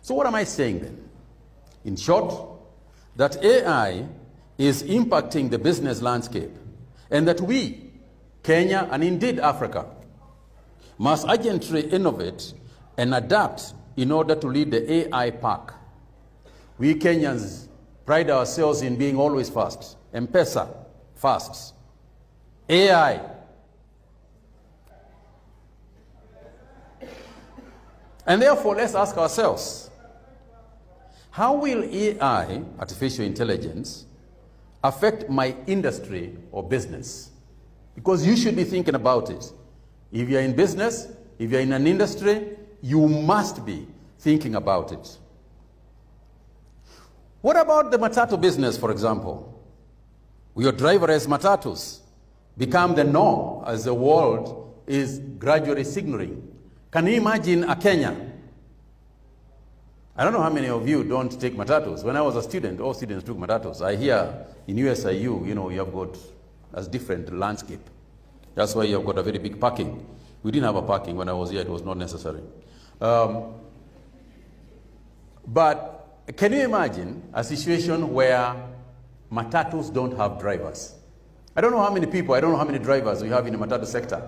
So what am I saying then? In short, that AI is impacting the business landscape, and that we, Kenya, and indeed Africa, must urgently innovate and adapt in order to lead the AI pack. We Kenyans pride ourselves in being always fast. M-Pesa, fast. AI. And therefore, let's ask ourselves, how will AI, artificial intelligence, affect my industry or business? Because you should be thinking about it. If you're in business, if you're in an industry, you must be thinking about it. What about the matatu business, for example? Will your driverless matatus become the norm as the world is gradually signaling? Can you imagine a Kenya? I don't know how many of you don't take matatus. When I was a student, all students took matatus. I hear in USIU, you know, you have got a different landscape. That's why you have got a very big parking. We didn't have a parking when I was here. It was not necessary. But can you imagine a situation where matatus don't have drivers? I don't know how many people, I don't know how many drivers we have in the matatu sector.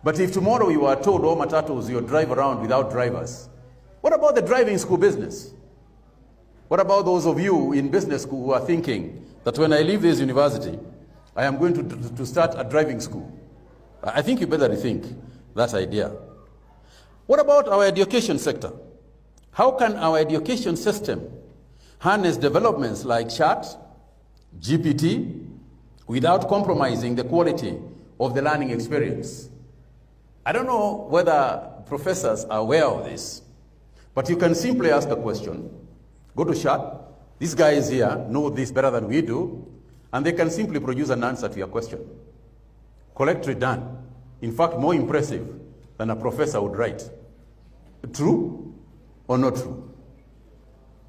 But if tomorrow you are told all matatus you drive around without drivers, what about the driving school business? What about those of you in business school who are thinking that when I leave this university, I am going to start a driving school? I think you better rethink that idea. What about our education sector? How can our education system harness developments like chat, GPT, without compromising the quality of the learning experience? I don't know whether professors are aware of this, but you can simply ask a question. Go to chat. These guys here know this better than we do, and they can simply produce an answer to your question. Correctly done. In fact, more impressive than a professor would write. True or not true?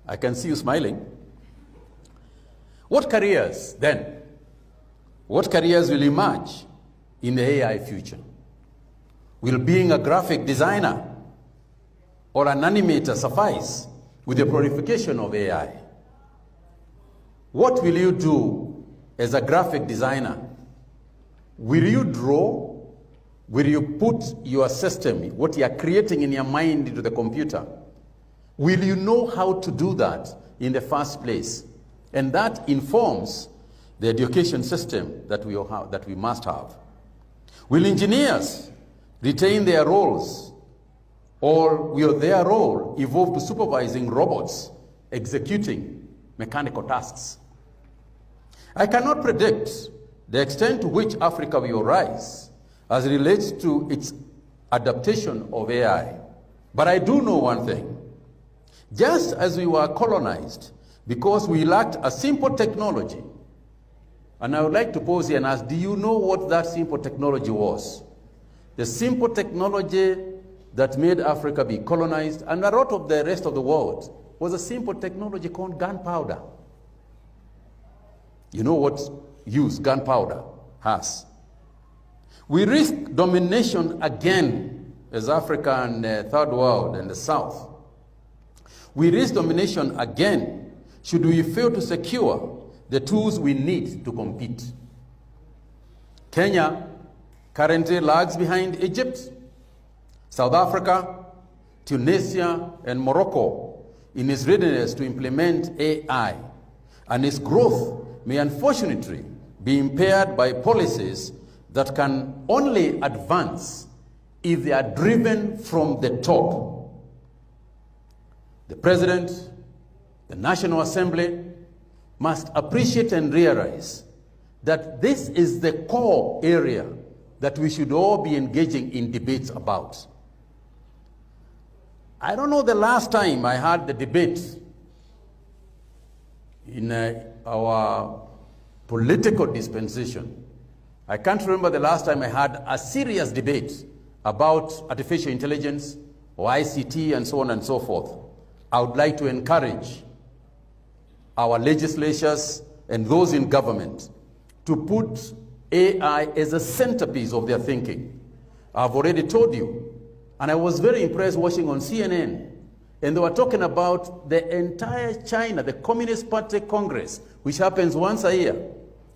I can see you smiling. What careers then? What careers will emerge in the AI future? Will being a graphic designer or an animator suffice with the proliferation of AI? What will you do as a graphic designer? Will you draw? Will you put your system, what you are creating in your mind, into the computer? Will you know how to do that in the first place? And that informs the education system that we must have. Will engineers retain their roles, or will their role evolve to supervising robots executing mechanical tasks? I cannot predict the extent to which Africa will rise as it relates to its adaptation of AI. But I do know one thing. Just as we were colonized because we lacked a simple technology, and I would like to pause here and ask, do you know what that simple technology was? The simple technology that made Africa be colonized and a lot of the rest of the world was a simple technology called gunpowder. You know what use gunpowder has? We risk domination again as Africa and the third world and the South. We risk domination again should we fail to secure the tools we need to compete. Kenya currently lags behind Egypt, South Africa, Tunisia, and Morocco in its readiness to implement AI, and its growth may unfortunately be impaired by policies that can only advance if they are driven from the top. The President, the National Assembly, must appreciate and realize that this is the core area that we should all be engaging in debates about. I don't know the last time I had the debate in our political dispensation. I can't remember the last time I had a serious debate about artificial intelligence or ICT and so on and so forth. I would like to encourage our legislatures and those in government to put AI as a centerpiece of their thinking. I've already told you, and I was very impressed watching on CNN And they were talking about the entire China, the Communist Party Congress, which happens once a year.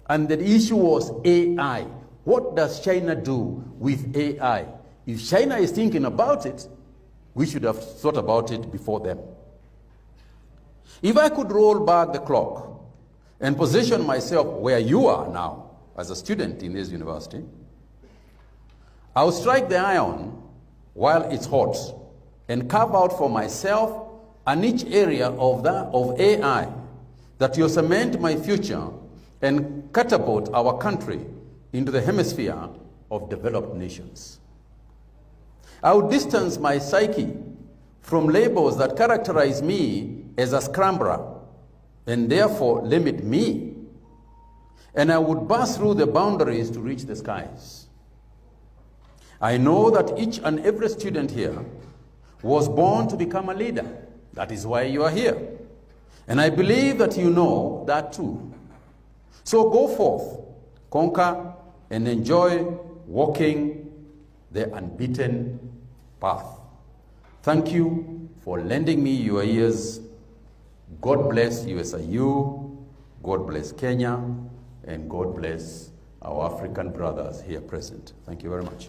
And the issue was AI. What does China do with AI? If China is thinking about it, we should have thought about it before them. If I could roll back the clock and position myself where you are now as a student in this university, I'll strike the iron while it's hot and carve out for myself a niche area of AI that will cement my future and catapult our country into the hemisphere of developed nations. I would distance my psyche from labels that characterize me as a scrambler and therefore limit me. And I would burst through the boundaries to reach the skies. I know that each and every student here was born to become a leader. That is why you are here. And I believe that you know that too. So go forth, conquer, and enjoy walking the unbeaten path. Thank you for lending me your ears. God bless USIU, God bless Kenya, and God bless our African brothers here present. Thank you very much.